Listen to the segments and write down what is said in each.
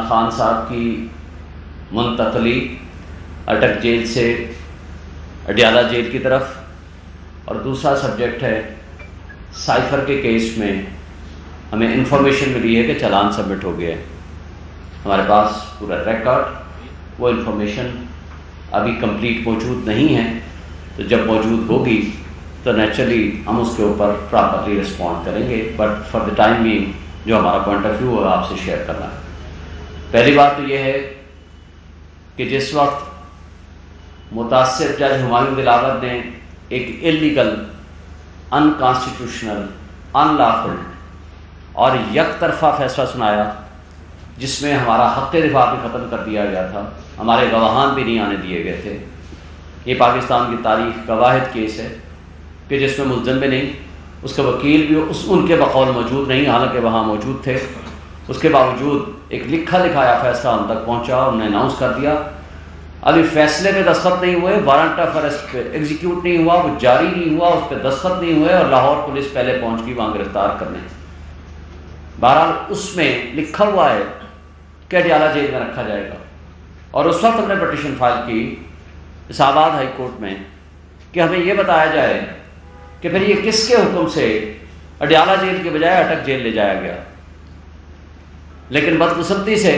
خان صاحب کی منتقلی اٹک جیل سے اڈیالہ جیل کی طرف، اور دوسرا سبجیکٹ ہے سائفر کے کیس میں ہمیں انفارمیشن ملی ہے کہ چالان سبمٹ ہو گیا ہے۔ ہمارے پاس پورا ریکارڈ، وہ انفارمیشن ابھی کمپلیٹ موجود نہیں ہے، تو جب موجود ہوگی تو نیچرلی ہم اس کے اوپر پراپرلی رسپونڈ کریں گے، but for the time being جو ہمارا پوائنٹ آف ویو ہے آپ سے شیئر کرنا ہے۔ پہلی بات تو یہ ہے کہ جس وقت متاثر جج ہمایوں دلاور نے ایک اللیگل، ان کانسٹیٹیوشنل، ان لافل اور یک طرفہ فیصلہ سنایا جس میں ہمارا حق دفاع بھی ختم کر دیا گیا تھا، ہمارے گواہان بھی نہیں آنے دیے گئے تھے، یہ پاکستان کی تاریخ کا واحد کیس ہے کہ جس میں ملزم بھی نہیں، اس کا وکیل بھی ان کے بقول موجود نہیں، حالانکہ وہاں موجود تھے، اس کے باوجود ایک لکھا لکھایا فیصلہ ہم تک پہنچا، انہوں نے اناؤنس کر دیا، ابھی فیصلے میں دستخط نہیں ہوئے، وارنٹ آف ارسٹ پہ ایگزیکیوٹ نہیں ہوا، وہ جاری نہیں ہوا، اس پہ دستخط نہیں ہوئے، اور لاہور پولیس پہلے پہنچ گئی وہاں گرفتار کرنے۔ بہرحال اس میں لکھا ہوا ہے کہ اڈیالہ جیل میں رکھا جائے گا، اور اس وقت ہم نے پٹیشن فائل کی اسلام آباد ہائی کورٹ میں کہ ہمیں یہ بتایا جائے کہ پھر یہ کس کے حکم سے اڈیالہ جیل کے بجائے اٹک جیل لے جایا گیا۔ لیکن بدقسمتی سے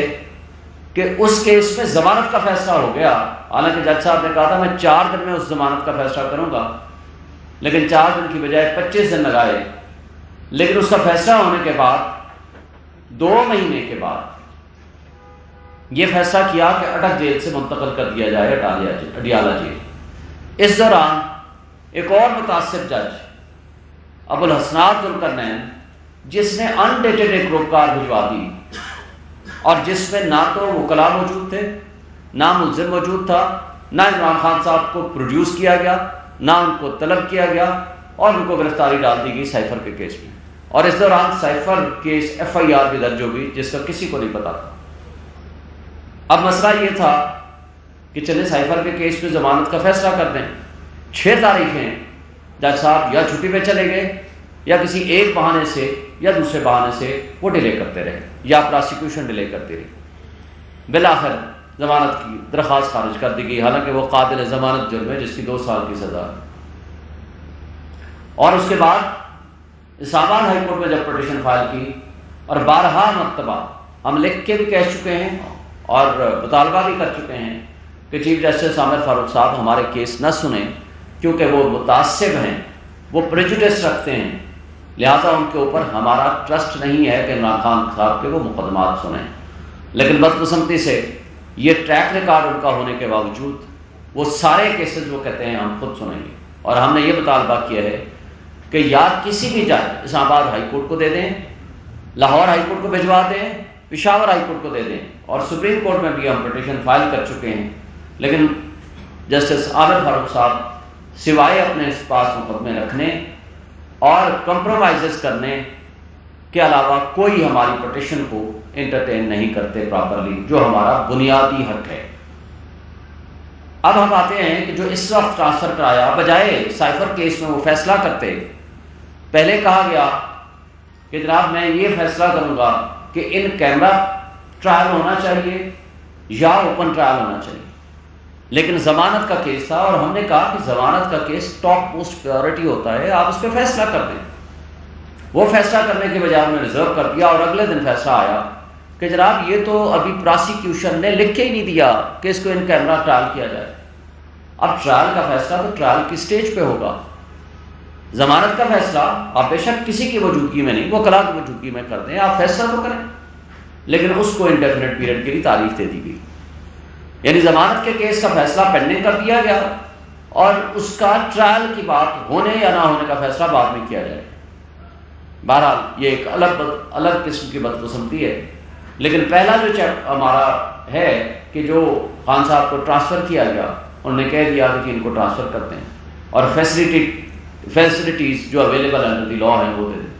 کہ اس کیس میں ضمانت کا فیصلہ ہو گیا، حالانکہ جج صاحب نے کہا تھا میں 4 دن میں اس ضمانت کا فیصلہ کروں گا، لیکن 4 دن کی بجائے 25 دن لگائے، لیکن اس کا فیصلہ ہونے کے بعد 2 مہینے کے بعد یہ فیصلہ کیا کہ اٹک جیل سے منتقل کر دیا جائے اڈیالہ جیل۔ اس دوران ایک اور متاثر جج ابو الحسنات ذوالقرنین، جس نے انڈیٹڈ ایک روکار بھجوا دی، اور جس میں نہ تو وکلاء موجود تھے، نہ ملزم موجود تھا، نہ عمران خان صاحب کو پروڈیوس کیا گیا، نہ ان کو طلب کیا گیا، اور ان کو گرفتاری ڈال دی گئی سائفر کے کیس میں، اور اس دوران سائفر کیس FIR بھی درج ہو گئی جس کا کسی کو نہیں پتا تھا۔ اب مسئلہ یہ تھا کہ چلے سائفر کے کیس میں ضمانت کا فیصلہ کر دیں، 6 تاریخیں جج صاحب یا چھٹی پہ چلے گئے، یا کسی ایک بہانے سے یا دوسرے بہانے سے وہ ڈیلے کرتے رہے، یا پراسیکیوشن ڈیلے کرتی رہی۔ بالآخر ضمانت کی درخواست خارج کر دی گئی، حالانکہ وہ قاتل ضمانت جرم ہے جس کی 2 سال کی سزا ہے۔ اور اس کے بعد اسلام آباد ہائی کورٹ میں جب پٹیشن فائل کی، اور 12 مرتبہ ہم لکھ کے بھی کہہ چکے ہیں اور مطالبہ بھی کر چکے ہیں کہ چیف جسٹس عامر فاروق صاحب ہمارے کیس نہ سنیں، کیونکہ وہ متعصب ہیں، وہ پریجوڈس رکھتے ہیں، لہٰذا ان کے اوپر ہمارا ٹرسٹ نہیں ہے کہ عمران خان صاحب کے وہ مقدمات سنیں۔ لیکن بدقسمتی سے یہ ٹریک ریکارڈ ان کا ہونے کے باوجود وہ سارے کیسز وہ کہتے ہیں ہم خود سنیں گے، اور ہم نے یہ مطالبہ کیا ہے کہ یا کسی بھی جج اسلام آباد ہائی کورٹ کو دے دیں، لاہور ہائی کورٹ کو بھجوا دیں، پشاور ہائی کورٹ کو دے دیں، اور سپریم کورٹ میں بھی ہم پٹیشن فائل کر چکے ہیں، لیکن جسٹس عامر فاروق صاحب سوائے اپنے اس پاس مقدمے رکھنے اور کمپرومائزز کرنے کے علاوہ کوئی ہماری پٹیشن کو انٹرٹین نہیں کرتے پراپرلی، جو ہمارا بنیادی حق ہے۔ اب ہم آتے ہیں کہ جو اس وقت ٹرانسفر کرایا، بجائے سائفر کیس میں وہ فیصلہ کرتے، پہلے کہا گیا کہ جناب میں یہ فیصلہ کروں گا کہ ان کیمرہ ٹرائل ہونا چاہیے یا اوپن ٹرائل ہونا چاہیے، لیکن ضمانت کا کیس تھا، اور ہم نے کہا کہ ضمانت کا کیس ٹاپ موسٹ پریورٹی ہوتا ہے، آپ اس پہ فیصلہ کر دیں۔ وہ فیصلہ کرنے کے بجائے انہوں نے ریزرو کر دیا، اور اگلے دن فیصلہ آیا کہ جناب یہ تو ابھی پراسیکیوشن نے لکھ کے ہی نہیں دیا کہ اس کو ان کیمرہ ٹرائل کیا جائے۔ اب ٹرائل کا فیصلہ تو ٹرائل کی سٹیج پہ ہوگا، ضمانت کا فیصلہ آپ بے شک کسی کی موجودگی میں نہیں، وہ وکلاء کی موجودگی میں کر دیں، آپ فیصلہ تو کریں، لیکن اس کو انڈیفینٹ پیریڈ کے لیے تاریخ دے دی گئی، یعنی ضمانت کے کیس کا فیصلہ پینڈنگ کر دیا گیا، اور اس کا ٹرائل کی بات ہونے یا نہ ہونے کا فیصلہ بعد میں کیا جائے۔ بہرحال یہ ایک الگ قسم کی بدقسمتی ہے، لیکن پہلا جو چیک ہمارا ہے کہ جو خان صاحب کو ٹرانسفر کیا گیا، انہوں نے کہہ دیا کہ ان کو ٹرانسفر کرتے ہیں، اور فیسلٹیز جو اویلیبل انڈر دی لا ہیں وہ دے دیں۔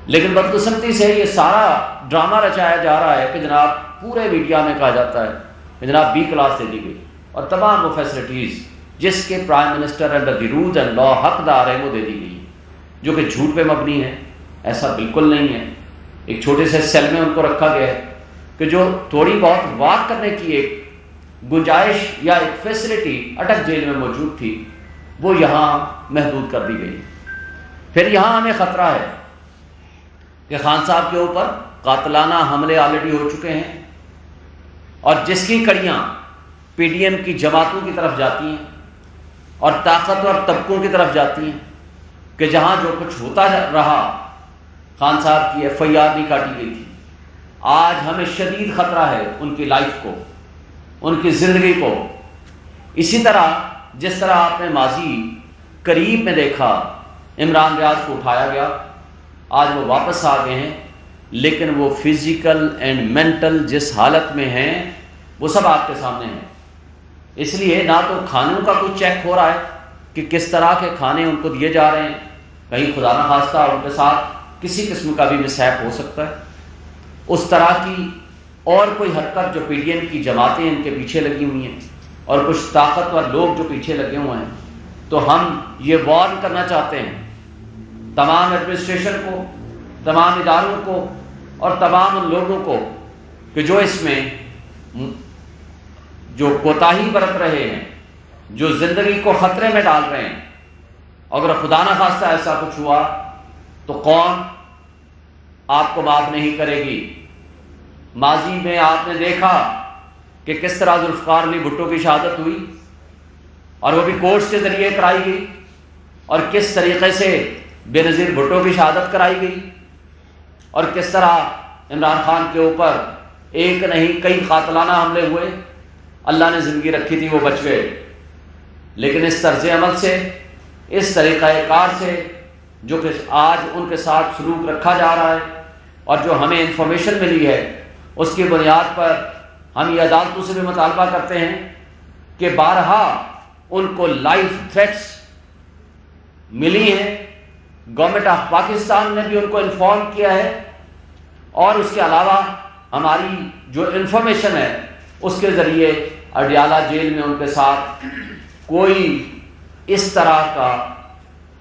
لیکن بدقسمتی سے یہ سارا ڈرامہ رچایا جا رہا ہے کہ جناب پورے میڈیا میں کہا جاتا ہے کہ جناب B کلاس دے دی گئی، اور تمام وہ فیسلٹیز جس کے prime minister under the rules and law حقدار ہے وہ دے دی گئی، جو کہ جھوٹ پہ مبنی ہے۔ ایسا بالکل نہیں ہے، ایک چھوٹے سے سیل میں ان کو رکھا گیا ہے، کہ جو تھوڑی بہت واک کرنے کی ایک گنجائش یا ایک فیسلٹی اٹک جیل میں موجود تھی وہ یہاں محدود کر دی گئی۔ پھر یہاں ہمیں خطرہ ہے کہ خان صاحب کے اوپر قاتلانہ حملے آلریڈی ہو چکے ہیں، اور جس کی کڑیاں پی ڈی ایم کی جماعتوں کی طرف جاتی ہیں اور طاقتور طبقوں کی طرف جاتی ہیں کہ جہاں جو کچھ ہوتا رہا، خان صاحب کی ایف آئی آر نہیں کاٹی گئی تھی، آج ہمیں شدید خطرہ ہے ان کی لائف کو، ان کی زندگی کو۔ اسی طرح جس طرح آپ نے ماضی قریب میں دیکھا عمران ریاض کو اٹھایا گیا، آج وہ واپس آ گئے ہیں، لیکن وہ فزیکل اینڈ مینٹل جس حالت میں ہیں وہ سب آپ کے سامنے ہیں۔ اس لیے نہ تو کھانوں کا کوئی چیک ہو رہا ہے کہ کس طرح کے کھانے ان کو دیے جا رہے ہیں، کہیں خدا نہ خواستہ ان کے ساتھ کسی قسم کا بھی مسہیپ ہو سکتا ہے، اس طرح کی اور کوئی حرکت جو پی ڈی ایم کی جماعتیں ان کے پیچھے لگی ہوئی ہیں اور کچھ طاقتور لوگ جو پیچھے لگے ہوئے ہیں۔ تو ہم یہ وارن کرنا چاہتے ہیں تمام ایڈمنسٹریشن کو، تمام اداروں کو اور تمام ان لوگوں کو کہ جو اس میں جو کوتاہی برت رہے ہیں، جو زندگی کو خطرے میں ڈال رہے ہیں، اگر خدا نہ خواستہ ایسا کچھ ہوا تو قوم آپ کو معاف نہیں کرے گی۔ ماضی میں آپ نے دیکھا کہ کس طرح ذوالفقار علی بھٹو کی شہادت ہوئی، اور وہ بھی کورٹس کے ذریعے کرائی گئی، اور کس طریقے سے بے نظیر بھٹو کی شہادت کرائی گئی، اور کس طرح عمران خان کے اوپر ایک نہیں کئی قاتلانہ حملے ہوئے۔ اللہ نے زندگی رکھی تھی وہ بچ گئے، لیکن اس طرز عمل سے، اس طریقہ کار سے جو کہ آج ان کے ساتھ سلوک رکھا جا رہا ہے، اور جو ہمیں انفارمیشن ملی ہے اس کی بنیاد پر ہم یہ عدالتوں سے بھی مطالبہ کرتے ہیں کہ بارہا ان کو لائف تھریٹس ملی ہیں، گورنمنٹ آف پاکستان نے بھی ان کو انفارم کیا ہے، اور اس کے علاوہ ہماری جو انفارمیشن ہے اس کے ذریعے اڈیالہ جیل میں ان کے ساتھ کوئی اس طرح کا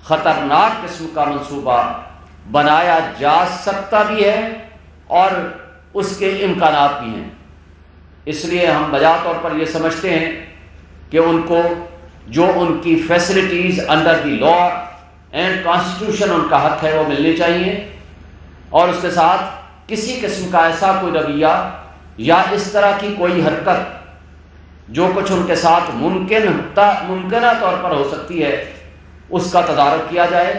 خطرناک قسم کا منصوبہ بنایا جا سکتا بھی ہے اور اس کے امکانات بھی ہیں۔ اس لیے ہم بجا طور پر یہ سمجھتے ہیں کہ ان کو جو ان کی facilities under the law and constitution in کا حق ہے وہ ملنی چاہیے، اور اس کے ساتھ کسی قسم کا ایسا کوئی رویہ یا اس طرح کی کوئی حرکت جو کچھ ان کے ساتھ ممکنہ طور پر ہو سکتی ہے اس کا تدارک کیا جائے،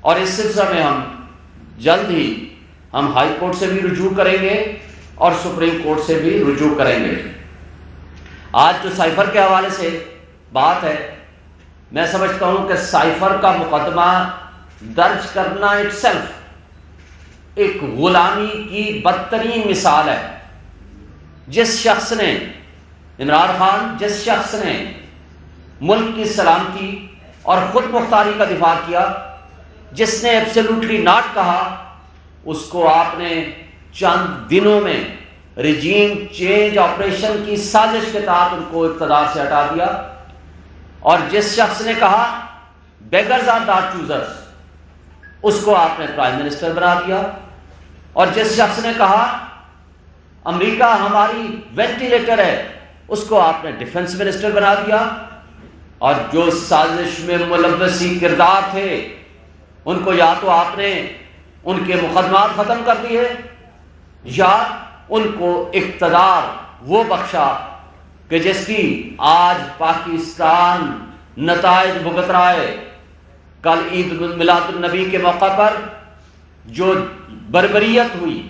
اور اس سلسلے میں ہم جلد ہی ہم ہائی کورٹ سے بھی رجوع کریں گے اور سپریم کورٹ سے بھی رجوع کریں گے۔ آج جو سائفر کے حوالے سے بات ہے، میں سمجھتا ہوں کہ سائفر کا مقدمہ درج کرنا اٹ سیلف ایک غلامی کی بدترین مثال ہے۔ جس شخص نے، عمران خان جس شخص نے ملک کی سلامتی اور خود مختاری کا دفاع کیا، جس نے ایبسلیوٹلی ناٹ کہا، اس کو آپ نے چند دنوں میں رجیم چینج آپریشن کی سازش کے تحت ان کو اقتدار سے ہٹا دیا، اور جس شخص نے کہا بیگرز آر ناٹ چوزرز، اس کو آپ نے پرائم منسٹر بنا دیا، اور جس شخص نے کہا امریکہ ہماری وینٹیلیٹر ہے، اس کو آپ نے ڈیفنس منسٹر بنا دیا، اور جو سازش میں ملوثی کردار تھے ان کو یا تو آپ نے ان کے مقدمات ختم کر دیے یا ان کو اقتدار وہ بخشا کہ جس کی آج پاکستان نتائج بھگت رہا ہے۔ کل عید میلاد النبی کے موقع پر جو بربریت ہوئی،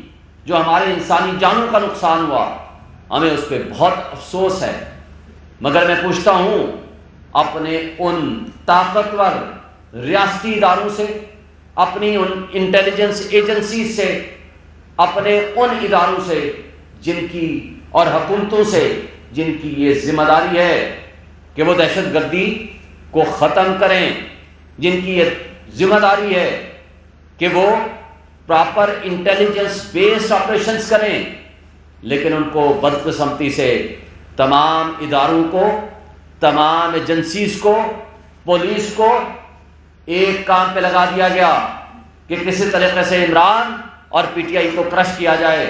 جو ہمارے انسانی جانوں کا نقصان ہوا، ہمیں اس پہ بہت افسوس ہے، مگر میں پوچھتا ہوں اپنے ان طاقتور ریاستی اداروں سے، اپنی ان انٹیلیجنس ایجنسی سے، اپنے ان اداروں سے جن کی اور حکومتوں سے جن کی یہ ذمہ داری ہے کہ وہ دہشت گردی کو ختم کریں، جن کی یہ ذمہ داری ہے کہ وہ پراپر انٹیلیجنس بیسڈ آپریشنز کریں، لیکن ان کو بدقسمتی سے تمام اداروں کو، تمام ایجنسیز کو، پولیس کو ایک کام پہ لگا دیا گیا کہ کسی طریقے سے عمران اور پی ٹی آئی کو کرش کیا جائے،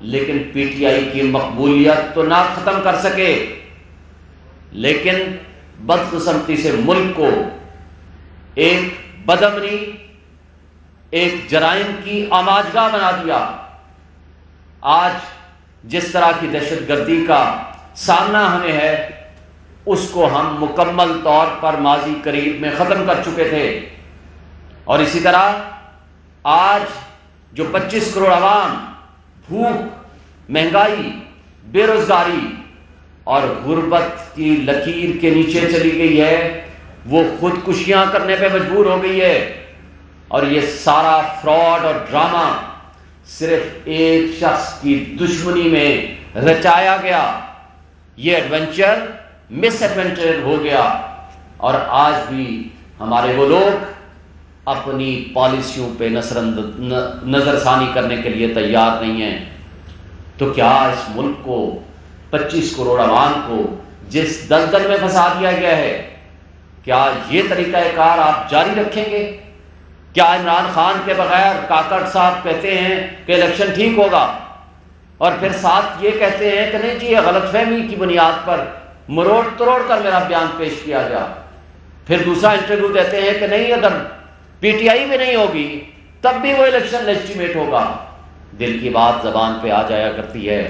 لیکن پی ٹی آئی کی مقبولیت تو نہ ختم کر سکے، لیکن بدقسمتی سے ملک کو ایک بدامنی، ایک جرائم کی آماجگاہ بنا دیا۔ آج جس طرح کی دہشت گردی کا سامنا ہمیں ہے، اس کو ہم مکمل طور پر ماضی قریب میں ختم کر چکے تھے، اور اسی طرح آج جو 25 کروڑ عوام بھوک، مہنگائی، بے روزگاری اور غربت کی لکیر کے نیچے چلی گئی ہے، وہ خودکشیاں کرنے پہ مجبور ہو گئی ہے، اور یہ سارا فراڈ اور ڈرامہ صرف ایک شخص کی دشمنی میں رچایا گیا۔ یہ ایڈونچر مس ایڈونچر ہو گیا، اور آج بھی ہمارے وہ لوگ اپنی پالیسیوں پہ نظر ثانی کرنے کے لیے تیار نہیں ہیں۔ تو کیا اس ملک کو، 25 کروڑ عوام کو جس دلدل میں پھنسا دیا گیا ہے، کیا یہ طریقہ کار آپ جاری رکھیں گے؟ کیا عمران خان کے بغیر کاکڑ صاحب کہتے ہیں کہ الیکشن ٹھیک ہوگا، اور پھر ساتھ یہ کہتے ہیں کہ نہیں جی یہ غلط فہمی کی بنیاد پر مروڑ تروڑ کر میرا بیان پیش کیا گیا، پھر دوسرا انٹرویو دیتے ہیں کہ نہیں اگر پی ٹی آئی بھی نہیں ہوگی تب بھی وہ الیکشن لیجیٹیمیٹ ہوگا؟ دل کی بات زبان پہ آ جایا کرتی ہے۔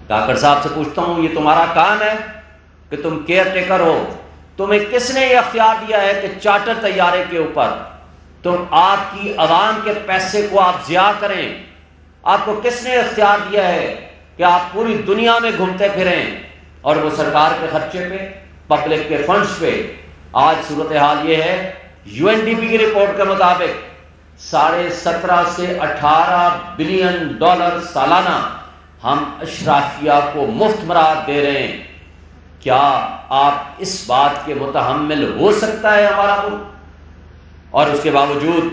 کاکڑ صاحب سے پوچھتا ہوں، یہ تمہارا کام ہے کہ تم کیئر ٹیکر ہو، تمہیں کس نے یہ اختیار دیا ہے کہ چارٹر طیارے کے اوپر تم آپ کی عوام کے پیسے کو آپ ضیاع کریں؟ آپ کو کس نے اختیار دیا ہے کہ آپ پوری دنیا میں گھومتے پھریں اور وہ سرکار کے خرچے پہ، پبلک کے فنڈز پہ؟ آج صورتحال یہ ہے، یو این ڈی پی کی رپورٹ کے مطابق 17.5 سے 18 بلین ڈالر سالانہ ہم اشرافیہ کو مفت مراد دے رہے ہیں۔ کیا آپ اس بات کے متحمل ہو سکتا ہے ہمارا ملک؟ اور اس کے باوجود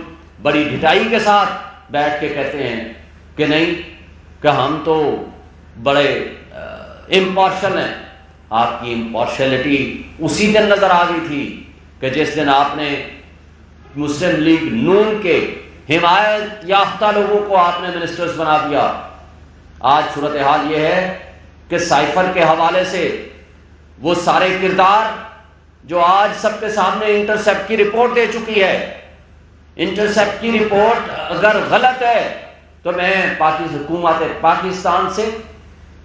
بڑی ڈٹائی کے ساتھ بیٹھ کے کہتے ہیں کہ نہیں، کہ ہم تو بڑے امپارشل ہیں۔ آپ کی امپارشلٹی اسی دن نظر آ گئی تھی کہ جس دن آپ نے مسلم لیگ نون کے حمایت یافتہ لوگوں کو آپ نے منسٹرز بنا دیا۔ آج صورتحال یہ ہے کہ سائفر کے حوالے سے وہ سارے کردار جو آج سب کے سامنے انٹرسیپٹ کی رپورٹ دے چکی ہے، انٹرسیپٹ کی رپورٹ اگر غلط ہے تو میں حکومت پاکستان سے،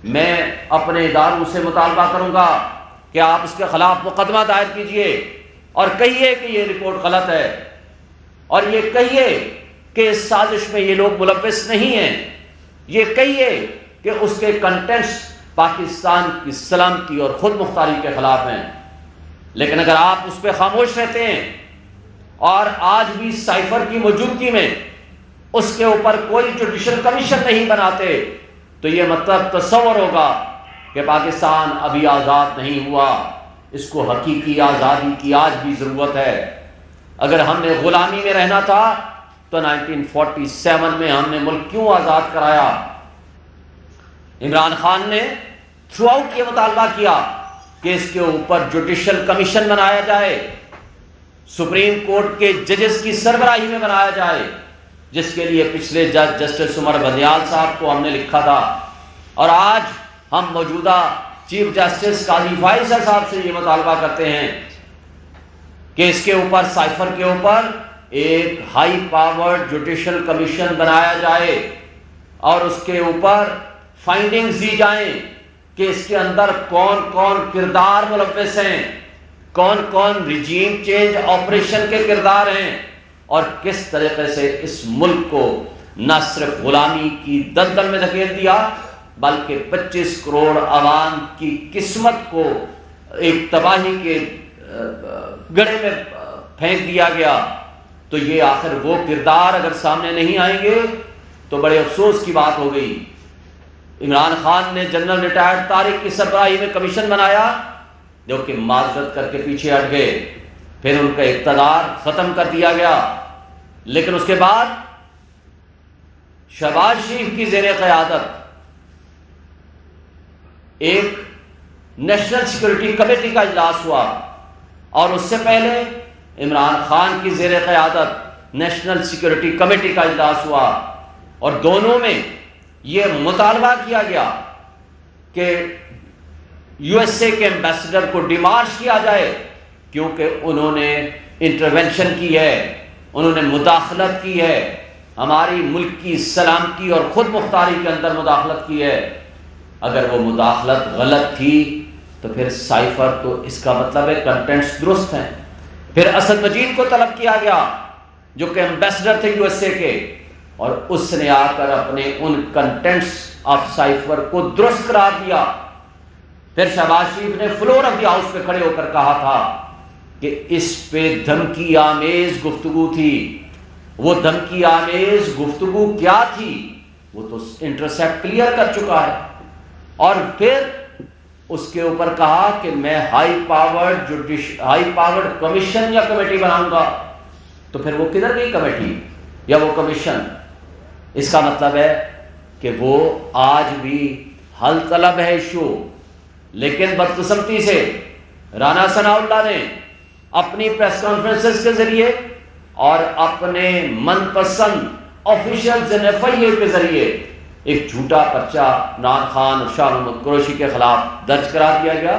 میں اپنے اداروں سے مطالبہ کروں گا کہ آپ اس کے خلاف مقدمہ دائر کیجئے اور کہیے کہ یہ رپورٹ غلط ہے، اور یہ کہیے کہ اس سازش میں یہ لوگ ملوث نہیں ہیں، یہ کہیے کہ اس کے کنٹینٹس پاکستان کی سلامتی اور خود مختاری کے خلاف ہیں۔ لیکن اگر آپ اس پہ خاموش رہتے ہیں اور آج بھی سائفر کی موجودگی میں اس کے اوپر کوئی جوڈیشل کمیشن نہیں بناتے، تو یہ مطلب تصور ہوگا کہ پاکستان ابھی آزاد نہیں ہوا، اس کو حقیقی آزادی کی آج بھی ضرورت ہے۔ اگر ہم نے غلامی میں رہنا تھا تو 1947 میں ہم نے ملک کیوں آزاد کرایا؟ عمران خان نے تھرو آؤٹ یہ مطالبہ کیا کہ اس کے اوپر جوڈیشل کمیشن بنایا جائے، سپریم کورٹ کے ججز کی سربراہی میں بنایا جائے، جس کے لیے پچھلے جج جسٹس عمر بندیال صاحب کو ہم نے لکھا تھا، اور آج ہم موجودہ چیف جسٹس قاضی فائز صاحب سے یہ مطالبہ کرتے ہیں کہ اس کے اوپر، سائفر کے اوپر ایک ہائی پاورڈ جوڈیشل کمیشن بنایا جائے اور اس کے اوپر فائنڈنگز دی جائیں کہ اس کے اندر کون کون کردار ملوث ہیں، کون کون ریجیم چینج آپریشن کے کردار ہیں، اور کس طریقے سے اس ملک کو نہ صرف غلامی کی دلدل میں دھکیل دیا بلکہ 25 کروڑ عوام کی قسمت کو ایک تباہی کے گڑھے میں پھینک دیا گیا۔ تو یہ آخر وہ کردار اگر سامنے نہیں آئیں گے تو بڑے افسوس کی بات ہو گئی۔ عمران خان نے جنرل ریٹائرڈ طارق کی سربراہی میں کمیشن بنایا جو کہ معذرت کر کے پیچھے ہٹ گئے، پھر ان کا اقتدار ختم کر دیا گیا، لیکن اس کے بعد شہباز شریف کی زیر قیادت ایک نیشنل سیکورٹی کمیٹی کا اجلاس ہوا، اور اس سے پہلے عمران خان کی زیر قیادت نیشنل سیکورٹی کمیٹی کا اجلاس ہوا، اور دونوں میں یہ مطالبہ کیا گیا کہ یو ایس اے کے ایمبیسڈر کو ڈیمارش کیا جائے، کیونکہ انہوں نے انٹرونشن کی ہے، انہوں نے مداخلت کی ہے، ہماری ملک کی سلامتی اور خود مختاری کے اندر مداخلت کی ہے۔ اگر وہ مداخلت غلط تھی تو پھر سائفر تو اس کا مطلب ہے کنٹینٹس درست ہیں۔ پھر اسد مجید کو طلب کیا گیا جو کہ ایمبیسڈر تھے یو ایس اے کے، اور اس نے آ کر اپنے ان کنٹینٹس آف سائفر کو درست قرار دیا۔ پھر شہباز شریف نے فلور آف دی ہاؤس پہ کھڑے ہو کر کہا تھا کہ اس پہ دھمکی آمیز گفتگو تھی۔ وہ دھمکی آمیز گفتگو کیا تھی وہ تو انٹرسیپٹ کلیئر کر چکا ہے، اور پھر اس کے اوپر کہا کہ میں ہائی پاورڈ کمیشن یا کمیٹی بناؤں گا۔ تو پھر وہ کدھر گئی کمیٹی یا وہ کمیشن؟ اس کا مطلب ہے کہ وہ آج بھی حل طلب ہے ایشو، لیکن بدقسمتی سے رانا ثناء اللہ نے اپنی پریس کانفرنسز کے ذریعے اور اپنے من پسند آفیشیلز ایف آئی اے کے ذریعے ایک جھوٹا پرچہ عمران خان اور شاہ محمود قریشی کے خلاف درج کرا دیا گیا،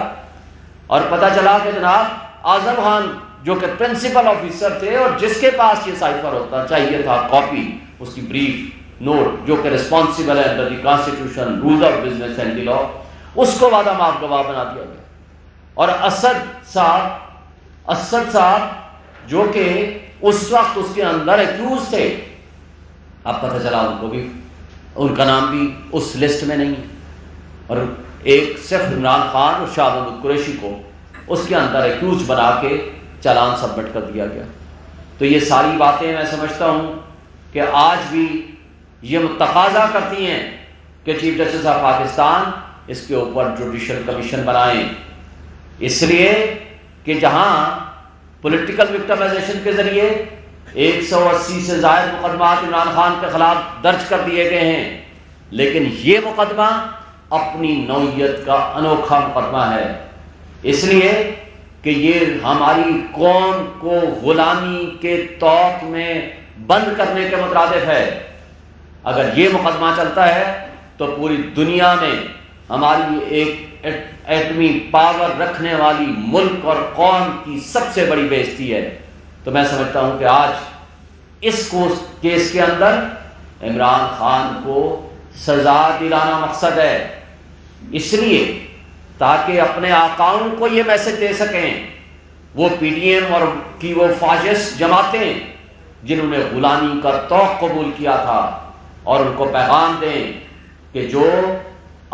اور پتہ چلا کہ جناب اعظم خان جو کہ پرنسپل آفیسر تھے اور جس کے پاس یہ سائفر ہوتا چاہیے تھا کاپی اس کی بریف نوٹ، جو کہ ریسپانسبل ہے under the constitution rules of business and the law, اس کو وعدہ معاف گواہ بنا دیا گیا۔ اور اسد صاحب جو کہ اس وقت اس کے اندر ایکیوز تھے، اب پتہ چلا ان کو بھی ان کا نام بھی اس لسٹ میں نہیں ہے، اور ایک صرف عمران خان اور شاہ محمود قریشی کو اس کے اندر ایکیوز بنا کے چالان سبمٹ کر دیا گیا۔ تو یہ ساری باتیں میں سمجھتا ہوں کہ آج بھی یہ تقاضا کرتی ہیں کہ چیف جسٹس آف پاکستان اس کے اوپر جوڈیشل کمیشن بنائیں، اس لیے کہ جہاں پولیٹیکل وکٹمائزیشن کے ذریعے 180 سے زائد مقدمات عمران خان کے خلاف درج کر دیے گئے ہیں، لیکن یہ مقدمہ اپنی نوعیت کا انوکھا مقدمہ ہے، اس لیے کہ یہ ہماری قوم کو غلامی کے طوق میں بند کرنے کے مترادف ہے۔ اگر یہ مقدمہ چلتا ہے تو پوری دنیا میں ہماری ایک ایٹمی پاور رکھنے والی ملک اور قوم کی سب سے بڑی بے عزتی ہے۔ تو میں سمجھتا ہوں کہ آج اس کیس کے اندر عمران خان کو سزا دلانا مقصد ہے، اس لیے تاکہ اپنے آقاؤں کو یہ میسج دے سکیں، وہ پی ڈی ایم اور کی وہ فاشسٹ جماعتیں جنہوں نے غلامی کا طوق قبول کیا تھا، اور ان کو پیغام دیں کہ جو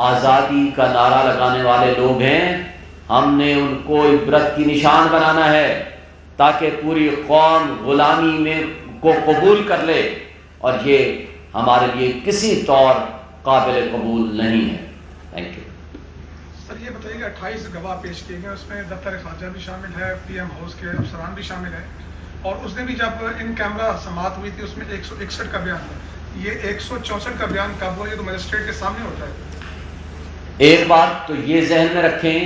آزادی کا نعرہ لگانے والے لوگ ہیں ہم نے ان کو عبرت کی نشان بنانا ہے تاکہ پوری قوم غلامی میں کو قبول کر لے، اور یہ ہمارے لیے کسی طور قابل قبول نہیں ہے۔ تھینک یو سر، یہ بتائیے کہ 28 گواہ پیش کیے گئے، اس میں دفتر خارجہ بھی شامل ہے، پی ایم ہاؤس کے افسران بھی شامل ہیں، اور اس نے بھی جب ان کیمرہ سماعت ہوئی تھی اس میں 161 کا بیان تھا۔ یہ 164 کا بیان کب ہوا؟ یہ تو مجسٹریٹ کے سامنے ہوتا ہے۔ ایک بات تو یہ ذہن میں رکھیں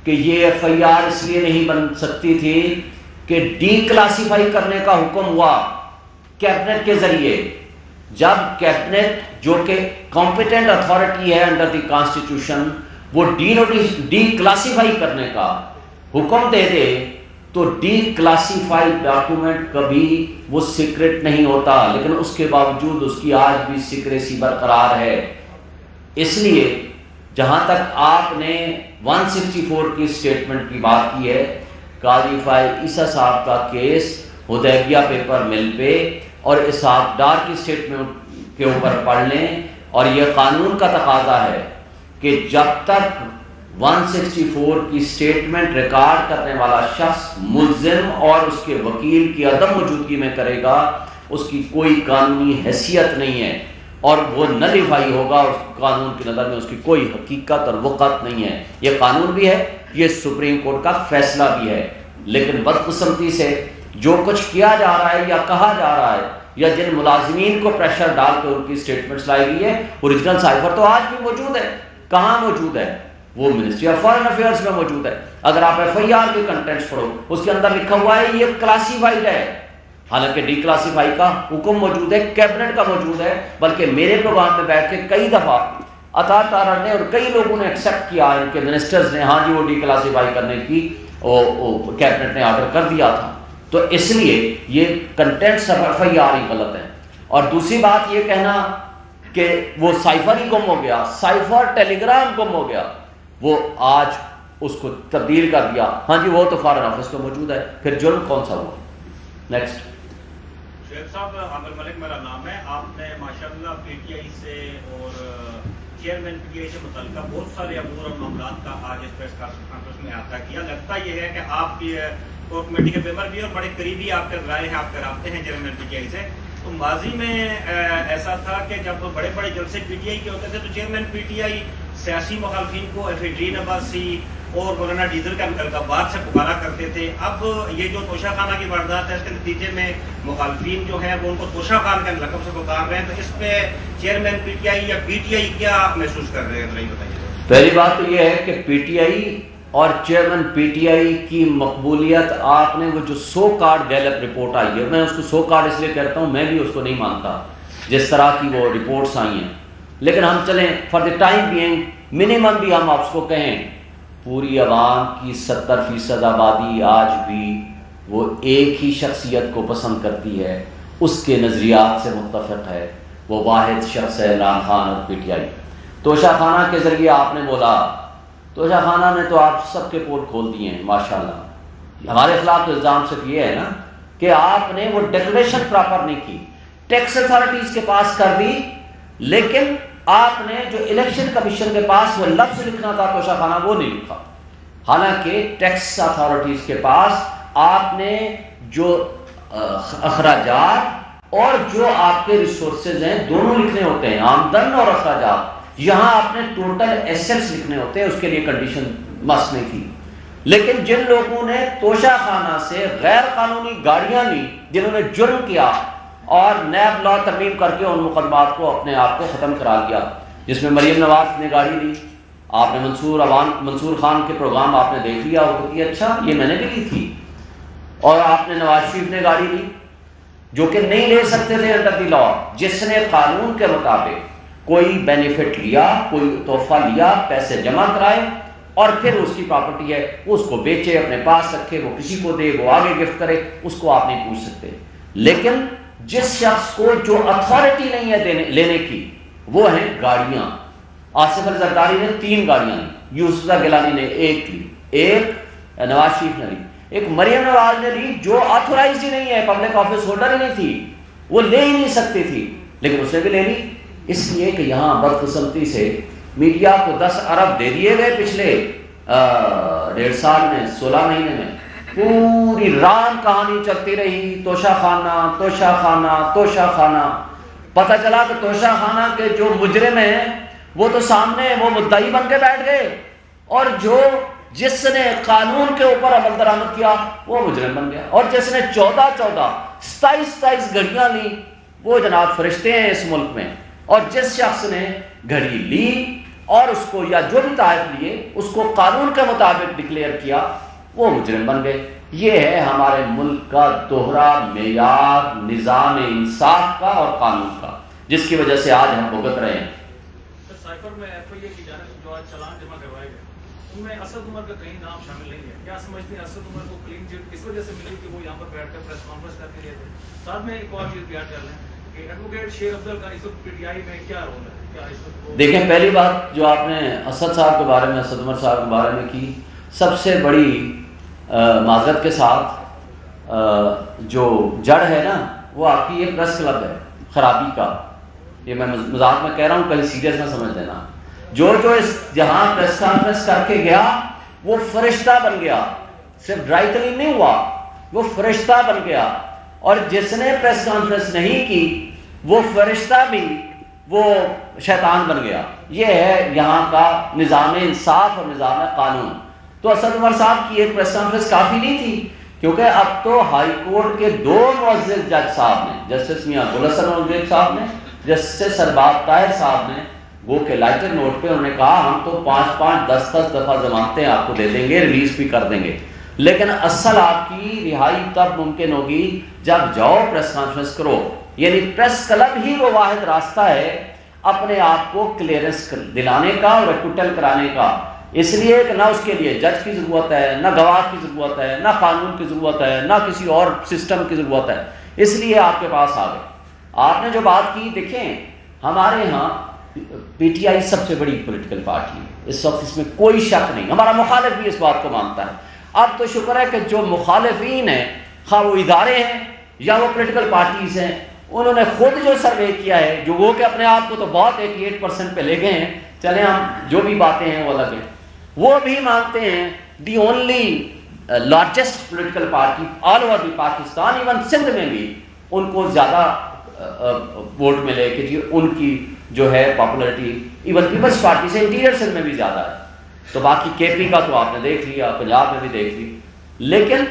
کہ یہ ایف آئی آر اس لیے نہیں بن سکتی تھی کہ ڈی کلاسیفائی کرنے کا حکم ہوا کیبنٹ کے ذریعے۔ جب کیبنٹ جو کہ کمپیٹنٹ اتھارٹی ہے انڈر دی کانسٹیٹیوشن وہ ڈی کلاسیفائی کرنے کا حکم دے دے تو ڈی کلاسیفائڈ ڈاکومنٹ کبھی وہ سیکرٹ نہیں ہوتا، لیکن اس کے باوجود اس کی آج بھی سیکریسی برقرار ہے۔ اس لیے جہاں تک آپ نے 164 کی سٹیٹمنٹ کی بات کی ہے، قاضی فائز عیسیٰ صاحب کا کیس حدیبیہ پیپر مل پہ اور اسحاق ڈار کی سٹیٹمنٹ کے اوپر پڑھ لیں، اور یہ قانون کا تقاضا ہے کہ جب تک 164 کی سٹیٹمنٹ ریکارڈ کرنے والا شخص ملزم اور اس کے وکیل کی عدم موجودگی میں کرے گا اس کی کوئی قانونی حیثیت نہیں ہے، اور وہ نلیفائی ہوگا، اس قانون کی نظر میں اس کی کوئی حقیقت اور وقت نہیں ہے۔ یہ قانون بھی ہے، یہ سپریم کورٹ کا فیصلہ بھی ہے، لیکن بدقسمتی سے جو کچھ کیا جا رہا ہے یا کہا جا رہا ہے یا جن ملازمین کو پریشر ڈال کے ان کی سٹیٹمنٹس لائی گئی ہے، اوریجنل سائفر تو آج بھی موجود ہے۔ کہاں موجود ہے؟ وہ منسٹری آف فارن افیئرس میں موجود ہے۔ اگر آپ ایف آئی آر کے کنٹینٹس پڑھو اس کے اندر لکھا ہوا ہے یہ کلاسیفائڈ ہے، حالانکہ ڈی کلاسیفائی کا حکم موجود ہے، کیبنٹ کا موجود ہے، بلکہ میرے پروگرام میں بیٹھ کے کئی دفعہ عطا تارڑ نے اور کئی لوگوں نے ایکسیپٹ کیا، ان کے منسٹرز نے، ہاں جی وہ ڈی کلاسیفائی کرنے کی کیبنٹ نے آرڈر کر دیا تھا. تو اس لیے یہ contents of F I R ہی غلط ہیں. اور دوسری بات یہ کہنا کہ وہ سائفر ہی گم ہو گیا، سائفر ٹیلی گرام گم ہو گیا، وہ آج اس کو تبدیل کر دیا، ہاں جی وہ تو فارن آفس میں موجود ہے، پھر جرم کون سا ہوا؟ نیکسٹ. شعیب صاحب، عامر ملک میرا نام ہے. آپ نے ماشاءاللہ پی ٹی آئی سے اور چیئرمین پی ٹی آئی سے متعلقہ بہت سارے امور اور معاملات کا آج اس پریس کانفرنس میں احاطہ کیا. لگتا یہ ہے کہ آپ کی کور کمیٹی کے ممبر بھی اور بڑے قریبی آپ کے رائے ہیں، آپ کے رابطے ہیں چیئرمین پی ٹی آئی سے. تو ماضی میں ایسا تھا کہ جب بڑے بڑے جلسے پی ٹی آئی کے ہوتے تھے تو چیئرمین پی ٹی آئی سیاسی مخالفین کو ایفیڈرین عباسی اور مولانا ڈیزل کا القابات سے پکارا کرتے تھے. اب یہ جو توشہ خانہ کی واردات ہے اس کے نتیجے میں مخالفین جو ہیں وہ ان کو توشہ خان کے لقب سے پکار رہے ہیں. تو اس پہ چیئرمین پی ٹی آئی یا پی ٹی آئی کیا محسوس کر رہے ہیں؟ ذرا بتائیے. پہلی بات تو یہ ہے کہ پی ٹی آئی اور چیئرمین پی ٹی آئی کی مقبولیت، آپ نے وہ جو سو کارڈ گیلپ رپورٹ آئی ہے، میں اس کو سو کارڈ اس لیے کہتا ہوں، میں بھی اس کو نہیں مانتا جس طرح کی وہ رپورٹس آئی ہیں، لیکن ہم چلیں for the time being minimum بھی ہم آپ کو کہیں، پوری عوام کی 70% آبادی آج بھی وہ ایک ہی شخصیت کو پسند کرتی ہے، اس کے نظریات سے متفق ہے، وہ واحد شخص ہے عمران خان اور پی ٹی آئی. توشہ خانہ کے ذریعے آپ نے بولا، توشہ خانہ نے تو آپ سب کے پول کھول دیے ہیں ماشاءاللہ. ہمارے خلاف تو الزام صرف یہ ہے نا کہ آپ نے وہ ڈیکلیریشن پراپر نہیں کی، ٹیکس اتھارٹیز کے پاس کر دی، لیکن آپ نے جو الیکشن کمیشن کے پاس وہ لفظ لکھنا تھا توشہ خانہ وہ نہیں لکھا. حالانکہ ٹیکس اتھارٹیز کے پاس آپ نے جو اخراجات اور جو آپ کے ریسورسز ہیں دونوں لکھنے ہوتے ہیں، آمدن اور اخراجات. یہاں آپ نے ٹوٹل ایسٹس لکھنے ہوتے ہیں، اس کے لیے کنڈیشن مس نہیں تھی. لیکن جن لوگوں نے توشہ خانہ سے غیر قانونی گاڑیاں لی، جنہوں نے جرم کیا اور نیب لا ترمیم کر کے ان مقدمات کو اپنے آپ کو ختم کرا لیا، جس میں مریم نواز نے گاڑی لی، آپ نے منصور خان کے پروگرام آپ نے دیکھ لیا، وہ کہتی ہے اچھا یہ میں نے بھی لی تھی. اور آپ نے نواز شریف نے گاڑی لی جو کہ نہیں لے سکتے تھے انڈر دی لا، جس نے قانون کے مطابق کوئی بینیفٹ لیا، کوئی تحفہ لیا، پیسے جمع کرائے اور پھر اس کی پراپرٹی ہے اس کو بیچے، اپنے پاس رکھے، وہ کسی کو دے، وہ آگے گفٹ کرے، اس کو آپ نہیں پوچھ سکتے. لیکن جس شخص کو جو اتھارٹی نہیں ہے لینے کی، وہ ہیں گاڑیاں. آصف علی زرداری نے 3 گاڑیاں لی، یوسف گیلانی نے 1 لی، ایک نواز شریف نے لی، ایک مریم نواز نے لی جو آتھورائز ہی نہیں ہے، پبلک آفس ہولڈر ہی نہیں تھی، وہ لے ہی نہیں سکتی تھی، لیکن اس نے بھی لے لی. اس لیے کہ یہاں بدقسمتی سے میڈیا کو 10 ارب دے دیے گئے پچھلے 1.5 سال میں، 16 مہینے میں پوری رام کہانی چلتی رہی، توشہ خانہ توشہ خانہ توشہ خانہ. پتہ چلا کہ توشہ خانہ کے جو مجرم ہیں وہ تو سامنے وہ مدعی بن کے بیٹھ گئے، اور جس نے قانون کے اوپر عمل درآمد کیا وہ مجرم بن گیا، اور جس نے 27 گھڑیاں لی وہ جناب فرشتے ہیں اس ملک میں، اور جس شخص نے گھڑی لی اور اس کو یا جو بھی تحائف لیے اس کو قانون کے مطابق ڈکلیئر کیا وہ مجرم بن گئے. یہ ہے ہمارے ملک کا دوہرا معیار نظام انصاف کا اور قانون کا، جس کی وجہ سے آج ہم بھگت رہے ہیں. سائفر میں ایف آئی اے کی جانب سے جو آج چلان جمع کروائے گئے ان میں اسد عمر کا کہیں نام شامل نہیں ہے. کیا سمجھتے ہیں اسد عمر کو کلین چٹ اس وجہ سے ملی کہ وہ یہاں پر بیٹھ کر پریس کانفرنس کر کے گئے تھے؟ ساتھ میں ایک اور چیز بیان کر لیں کہ ایڈوکیٹ شیر افضل کا اس وقت پی ٹی آئی میں کیا رول ہے؟ کیا اس وقت دیکھیں، پہلی بات جو آپ نے اسد صاحب کے بارے میں، اسد عمر صاحب کے بارے میں کی، سب سے بڑی معذرت کے ساتھ جو جڑ ہے نا وہ آپ کی یہ پریس کلب ہے خرابی کا. یہ میں مذاق میں کہہ رہا ہوں، کہیں سیریس نہ سمجھ لینا. جو اس جہاں پریس کانفرنس کر کے گیا وہ فرشتہ بن گیا، صرف ڈرائی کلین نہیں ہوا، وہ فرشتہ بن گیا. اور جس نے پریس کانفرنس نہیں کی وہ فرشتہ بھی وہ شیطان بن گیا. یہ ہے یہاں کا نظام انصاف اور نظام قانون. تو اسد عمر صاحب کی ایک پریس کانفرنس کافی نہیں تھی، کیونکہ اب تو ہائی کورٹ کے 2 معزز جج صاحب نے، جسٹس میاں گل حسن اورنگزیب صاحب نے، جسٹس سرباب طاہر صاحب نے، وہ کہ لائٹر نوٹ پہ انہوں نے کہا ہم تو 5-5 10-10 دفعہ ضمانتیں آپ کو دے دیں گے، ریلیز بھی کر دیں گے. لیکن اصل آپ کی رہائی تب ممکن ہوگی جب جاؤ پریس کانفرنس کرو. یعنی پریس کلب ہی وہ واحد راستہ ہے اپنے آپ کو کلیئرنس دلانے کا اور ایکوٹل کرانے کا. اس لیے کہ نہ اس کے لیے جج کی ضرورت ہے، نہ گواہ کی ضرورت ہے، نہ قانون کی ضرورت ہے، نہ کسی اور سسٹم کی ضرورت ہے. اس لیے آپ کے پاس آ گئے. آپ نے جو بات کی، دیکھیں ہمارے ہاں پی ٹی آئی سب سے بڑی پولیٹیکل پارٹی ہے اس وقت، اس میں کوئی شک نہیں. ہمارا مخالف بھی اس بات کو مانتا ہے. اب تو شکر ہے کہ جو مخالفین ہیں، خواہ وہ ادارے ہیں یا وہ پولیٹیکل پارٹیز ہیں، انہوں نے خود جو سروے کیا ہے، جو وہ کہ اپنے آپ کو تو بہت 88% پہ لے گئے ہیں، چلیں ہم جو بھی باتیں ہیں وہ الگ ہیں، وہ بھی مانتے ہیں the only largest political party all over the Pakistan, even Sindh میں بھی ان کو زیادہ ووٹ ملے کہ جی ان کی جو ہے پاپولرٹی ایون پیپلز پارٹی سے انٹیریئر سندھ میں بھی زیادہ ہے. تو باقی کے پی کا تو آپ نے دیکھ لیا، پنجاب میں بھی دیکھ لی. لیکن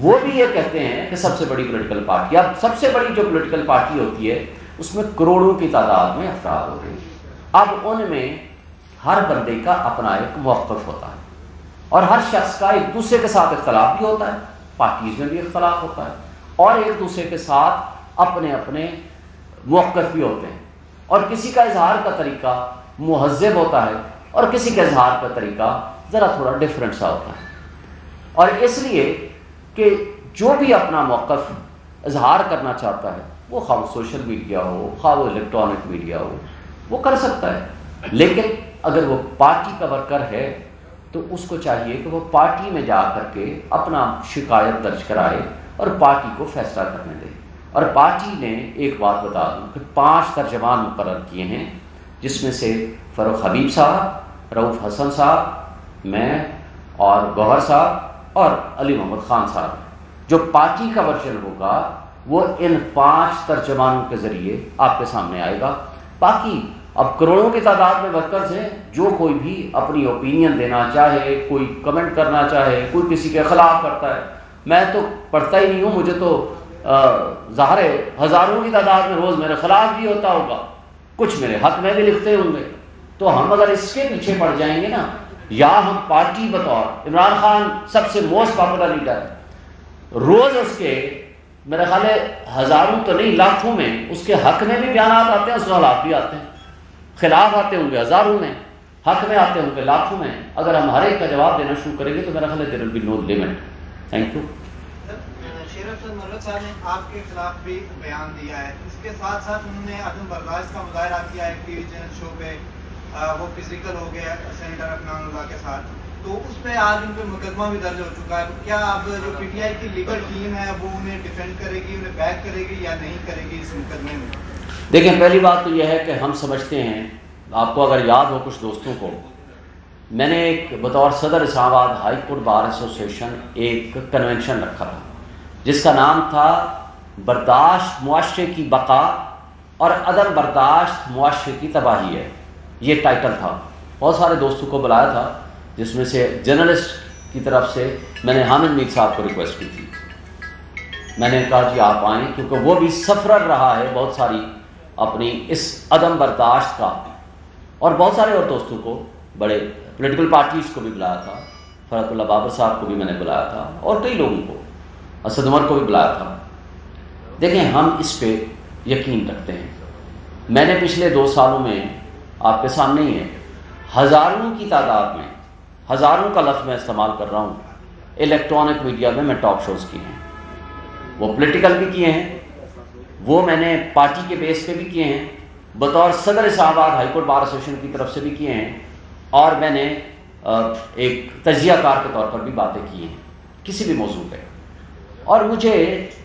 وہ بھی یہ کہتے ہیں کہ سب سے بڑی پولیٹیکل پارٹی، اب سب سے بڑی جو پولیٹیکل پارٹی ہوتی ہے اس میں کروڑوں کی تعداد میں افراد ہوتے ہیں. اب ان میں ہر بندے کا اپنا ایک موقف ہوتا ہے اور ہر شخص کا ایک دوسرے کے ساتھ اختلاف بھی ہوتا ہے، پارٹیز میں بھی اختلاف ہوتا ہے، اور ایک دوسرے کے ساتھ اپنے اپنے موقف بھی ہوتے ہیں. اور کسی کا اظہار کا طریقہ مہذب ہوتا ہے اور کسی کے اظہار کا طریقہ ذرا تھوڑا ڈفرینٹ سا ہوتا ہے. اور اس لیے کہ جو بھی اپنا موقف اظہار کرنا چاہتا ہے، وہ خواہ وہ سوشل میڈیا ہو، خواہ وہ الیکٹرانک میڈیا ہو، وہ کر سکتا ہے. لیکن اگر وہ پارٹی کا ورکر ہے تو اس کو چاہیے کہ وہ پارٹی میں جا کر کے اپنا شکایت درج کرائے اور پارٹی کو فیصلہ کرنے دے. اور پارٹی نے ایک بات بتا دوں کہ 5 ترجمان مقرر کیے ہیں، جس میں سے فاروق حبیب صاحب، رؤوف حسن صاحب، میں اور گوہر صاحب اور علی محمد خان صاحب. جو پارٹی کا ورژن ہوگا وہ ان 5 ترجمانوں کے ذریعے آپ کے سامنے آئے گا. باقی اب کروڑوں کی تعداد میں ورکرز ہیں، جو کوئی بھی اپنی اوپینین دینا چاہے، کوئی کمنٹ کرنا چاہے، کوئی کسی کے خلاف کرتا ہے. میں تو پڑھتا ہی نہیں ہوں، مجھے تو ظاہر ہے ہزاروں کی تعداد میں روز میرے خلاف بھی ہوتا ہوگا، کچھ میرے حق میں بھی لکھتے ہوں گے. تو ہم اگر اس کے پیچھے پڑ جائیں گے نا، یا ہم پارٹی بطور عمران خان سب سے موسٹ پاپولر لیڈر ہے، روز اس کے میرے خیال ہے ہزاروں تو نہیں لاکھوں میں اس کے حق میں بھی بیانات آتے ہیں، اس کے خلاف بھی آتے ہیں. خلاف آتے ہوں گے ہزاروں میں، حق میں آتے ہوں گے لاکھوں میں. اگر ہم ہر ایک کا جواب دینا شروع کریں گے تو میرا خیال ہے there will be no limit. Thank you. شیر افضل ملک صاحب نے آپ کے خلاف بھی بیان دیا ہے، اس کے ساتھ ساتھ انہوں نے عدم برداشت کا مظاہرہ کیا ہے ٹی وی چینل شو پہ، وہ فزیکل ہو گیا سینیٹر عدنان اللہ کے ساتھ، تو اس پہ آج ان پہ مقدمہ بھی درج ہو چکا ہے. کیا اب جو پی ٹی آئی کی لیگل ٹیم ہے وہ انہیں ڈیفینڈ کرے گی، انہیں بیک کرے گی یا نہیں کرے گی اس مقدمے میں؟ دیکھیں، پہلی بات تو یہ ہے کہ ہم سمجھتے ہیں، آپ کو اگر یاد ہو کچھ دوستوں کو، میں نے ایک بطور صدر اسلام آباد ہائی کورٹ بار ایسوسیشن ایک کنونشن رکھا تھا جس کا نام تھا برداشت معاشرے کی بقا اور عدم برداشت معاشرے کی تباہی ہے. یہ ٹائٹل تھا. بہت سارے دوستوں کو بلایا تھا، جس میں سے جرنلسٹ کی طرف سے میں نے حامد میر صاحب کو ریکویسٹ کی تھی. میں نے کہا جی آپ آئیں، کیونکہ وہ بھی سفرر رہا ہے بہت ساری اپنی اس عدم برداشت کا. اور بہت سارے اور دوستوں کو، بڑے پولیٹیکل پارٹیز کو بھی بلایا تھا، فرحت اللہ بابر صاحب کو بھی میں نے بلایا تھا، اور کئی لوگوں کو، اسد عمر کو بھی بلایا تھا. دیکھیں، ہم اس پہ یقین رکھتے ہیں. میں نے پچھلے 2 سالوں میں آپ کے سامنے ہی ہے، ہزاروں کی تعداد میں، ہزاروں کا لفظ میں استعمال کر رہا ہوں، الیکٹرانک میڈیا میں ٹاک شوز کیے ہیں. وہ پولیٹیکل بھی کیے ہیں، وہ میں نے پارٹی کے بیس پہ بھی کیے ہیں، بطور صدر اسلام آباد ہائی کورٹ بار ایسوسیشن کی طرف سے بھی کیے ہیں، اور میں نے ایک تجزیہ کار کے طور پر بھی باتیں کی ہیں کسی بھی موضوع پہ. اور مجھے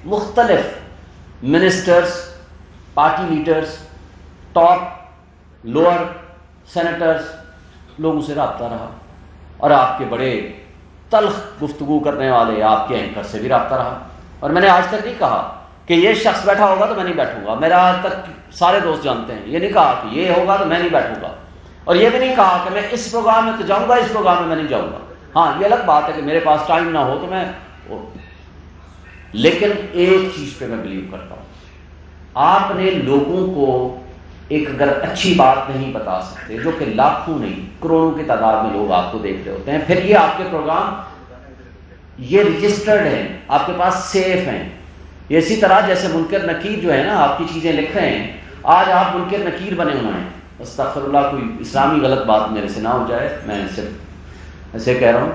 مختلف ministers, party leaders, top lower senators, لوگوں سے رابطہ رہا، اور آپ کے بڑے تلخ گفتگو کرنے والے آپ کے اینکر سے بھی رابطہ رہا. اور میں نے آج تک نہیں کہا کہ یہ شخص بیٹھا ہوگا تو میں نہیں بیٹھوں گا. میرا آج تک سارے دوست جانتے ہیں، یہ نہیں کہا کہ یہ ہوگا تو میں نہیں بیٹھوں گا، اور یہ بھی نہیں کہا کہ میں اس پروگرام میں تو جاؤں گا، اس پروگرام میں نہیں جاؤں گا. ہاں، یہ الگ بات ہے کہ میرے پاس ٹائم نہ ہو تو میں، لیکن ایک چیز پہ میں بلیو کرتا ہوں، آپ نے لوگوں کو ایک اگر اچھی بات نہیں بتا سکتے، جو کہ لاکھوں نہیں کروڑوں کی تعداد میں لوگ آپ کو دیکھ رہے ہوتے ہیں، پھر یہ آپ کے پروگرام یہ رجسٹرڈ ہیں، آپ کے پاس سیف ہیں. اسی طرح جیسے منکر نکیر جو ہے نا، آپ کی چیزیں لکھ رہے ہیں، آج آپ منکر نکیر بنے ہوئے ہیں. استغفر اللہ، کوئی اسلامی غلط بات میرے سے نہ ہو جائے، میں صرف ایسے کہہ رہا ہوں.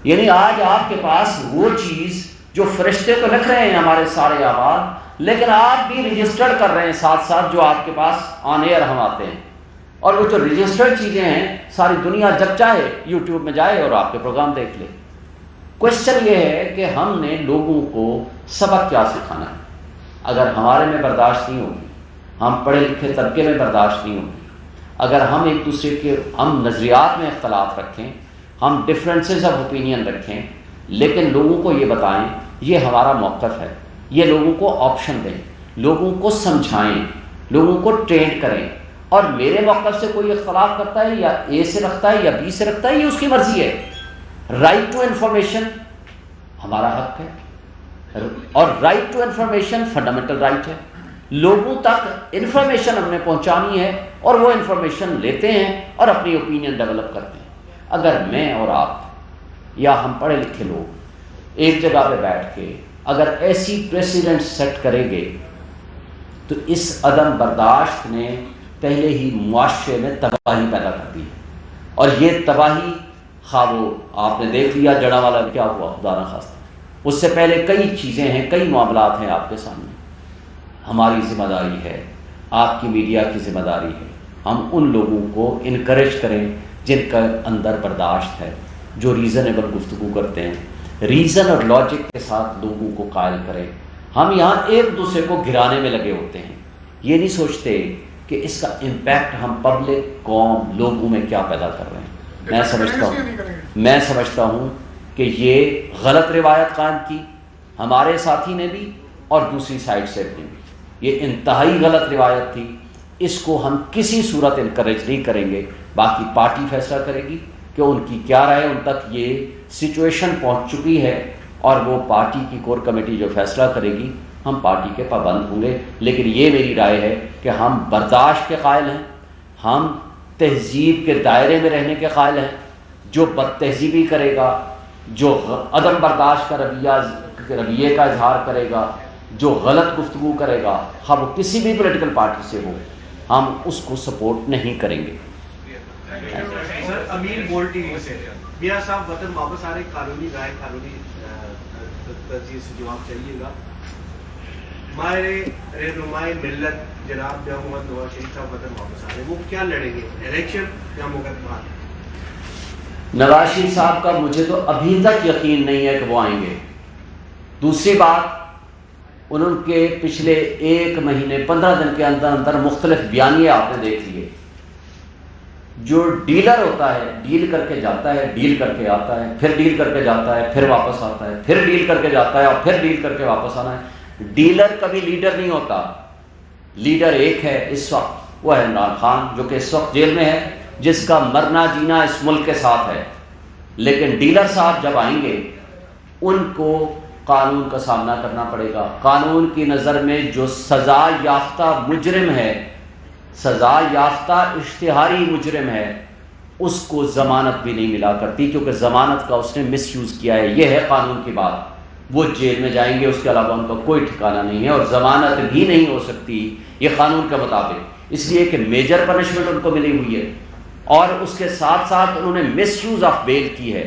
یعنی آج آپ کے پاس وہ چیز جو فرشتے تو لکھ رہے ہیں ہمارے سارے اعمال، لیکن آپ بھی رجسٹرڈ کر رہے ہیں ساتھ ساتھ جو آپ کے پاس آن ایئر ہم آتے ہیں. اور وہ جو رجسٹرڈ چیزیں ہیں، ساری دنیا جب چاہے یوٹیوب میں جائے اور آپ کے پروگرام دیکھ لے. کوشچن یہ ہے کہ ہم نے لوگوں کو سبق کیا سکھانا ہے. اگر ہمارے میں برداشت نہیں ہوگی، ہم پڑھے لکھے طبقے میں برداشت نہیں ہوگی، اگر ہم ایک دوسرے کے ہم نظریات میں اختلاف رکھیں، ہم ڈفرینسز آف اوپینین رکھیں، لیکن لوگوں کو یہ بتائیں یہ ہمارا موقف ہے، یہ لوگوں کو آپشن دیں، لوگوں کو سمجھائیں، لوگوں کو ٹرینڈ کریں. اور میرے موقف سے کوئی اختلاف کرتا ہے یا اے سے رکھتا ہے یا بی سے رکھتا ہے، یہ اس کی مرضی ہے. رائٹ ٹو انفارمیشن ہمارا حق ہے، اور right to information fundamental right ہے. لوگوں تک انفارمیشن ہم نے پہنچانی ہے اور وہ انفارمیشن لیتے ہیں اور اپنی اوپینین ڈیولپ کرتے ہیں. اگر میں اور آپ یا ہم پڑھے لکھے لوگ ایک جگہ پہ بیٹھ کے اگر ایسی پریسیڈنٹ سیٹ کریں گے تو اس عدم برداشت نے پہلے ہی معاشرے میں تباہی پیدا کر دی. اور یہ تباہی خواہ وہ آپ نے دیکھ لیا جڑا والا کیا ہوا، خدا نہ خواستہ. اس سے پہلے کئی چیزیں ہیں، کئی معاملات ہیں آپ کے سامنے. ہماری ذمہ داری ہے، آپ کی میڈیا کی ذمہ داری ہے، ہم ان لوگوں کو انکریج کریں جن کا اندر برداشت ہے، جو ریزنیبل گفتگو کرتے ہیں، ریزن اور لاجک کے ساتھ لوگوں کو قائل کریں. ہم یہاں ایک دوسرے کو گرانے میں لگے ہوتے ہیں، یہ نہیں سوچتے کہ اس کا امپیکٹ ہم پبلک، قوم، لوگوں میں کیا پیدا کر رہے ہیں. میں سمجھتا ہوں کہ یہ غلط روایت قائم کی ہمارے ساتھی نے بھی اور دوسری سائڈ سے بھی. یہ انتہائی غلط روایت تھی، اس کو ہم کسی صورت انکریج نہیں کریں گے. باقی پارٹی فیصلہ کرے گی کہ ان کی کیا رائے. ان تک یہ سچویشن پہنچ چکی ہے اور وہ پارٹی کی کور کمیٹی جو فیصلہ کرے گی ہم پارٹی کے پابند ہوں گے. لیکن یہ میری رائے ہے کہ ہم برداشت کے قائل ہیں، ہم تہذیب کے دائرے میں رہنے کے قائل ہیں. جو بد تہذیبی کرے گا، جو عدم برداشت کا رویے کا اظہار کرے گا، جو غلط گفتگو کرے گا، خواہ وہ کسی بھی پولیٹیکل پارٹی سے ہو، ہم اس کو سپورٹ نہیں کریں گے. سر امین گولڈ ٹی وی سے میاں صاحب وطن واپس آ رہے، قانونی رائے، قانونی ترجیح سے جواب چاہیے گا. ہمارے رہنمائے ملت جناب میاں محمد نواز شریف صاحب وطن واپس آ رہے، وہ کیا لڑیں گے، الیکشن یا مقدمات؟ نواز شریف صاحب کا مجھے تو ابھی تک یقین نہیں ہے کہ وہ آئیں گے. دوسری بات، انہوں کے پچھلے 1 مہینے 15 دن کے اندر اندر مختلف بیانیے آپ نے دیکھ لیے. جو ڈیلر ہوتا ہے ڈیل کر کے جاتا ہے، ڈیل کر کے آتا ہے، پھر ڈیل کر کے جاتا ہے، پھر واپس آتا ہے، پھر ڈیل کر کے جاتا ہے اور پھر ڈیل کر کے واپس آنا ہے. ڈیلر کبھی لیڈر نہیں ہوتا. لیڈر ایک ہے اس وقت، وہ ہے عمران خان، جو کہ اس وقت جیل میں ہے، جس کا مرنا جینا اس ملک کے ساتھ ہے. لیکن ڈیلر صاحب جب آئیں گے ان کو قانون کا سامنا کرنا پڑے گا. قانون کی نظر میں جو سزا یافتہ مجرم ہے، سزا یافتہ اشتہاری مجرم ہے، اس کو ضمانت بھی نہیں ملا کرتی، کیونکہ ضمانت کا اس نے مس یوز کیا ہے. یہ ہے قانون کی بات. وہ جیل میں جائیں گے، اس کے علاوہ ان کا کوئی ٹھکانہ نہیں ہے، اور ضمانت بھی نہیں ہو سکتی یہ قانون کے مطابق، اس لیے کہ میجر پنشمنٹ ان کو ملی ہوئی ہے، اور اس کے ساتھ ساتھ انہوں نے مس یوز آف بیل کی ہے.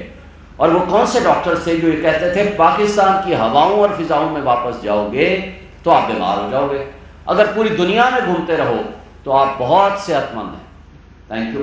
اور وہ کون سے ڈاکٹرز تھے جو یہ کہتے تھے پاکستان کی ہواؤں اور فضاؤں میں واپس جاؤ گے تو آپ بیمار ہو جاؤ گے، اگر پوری دنیا میں گھومتے رہو تو آپ بہت صحت مند ہیں. Thank you.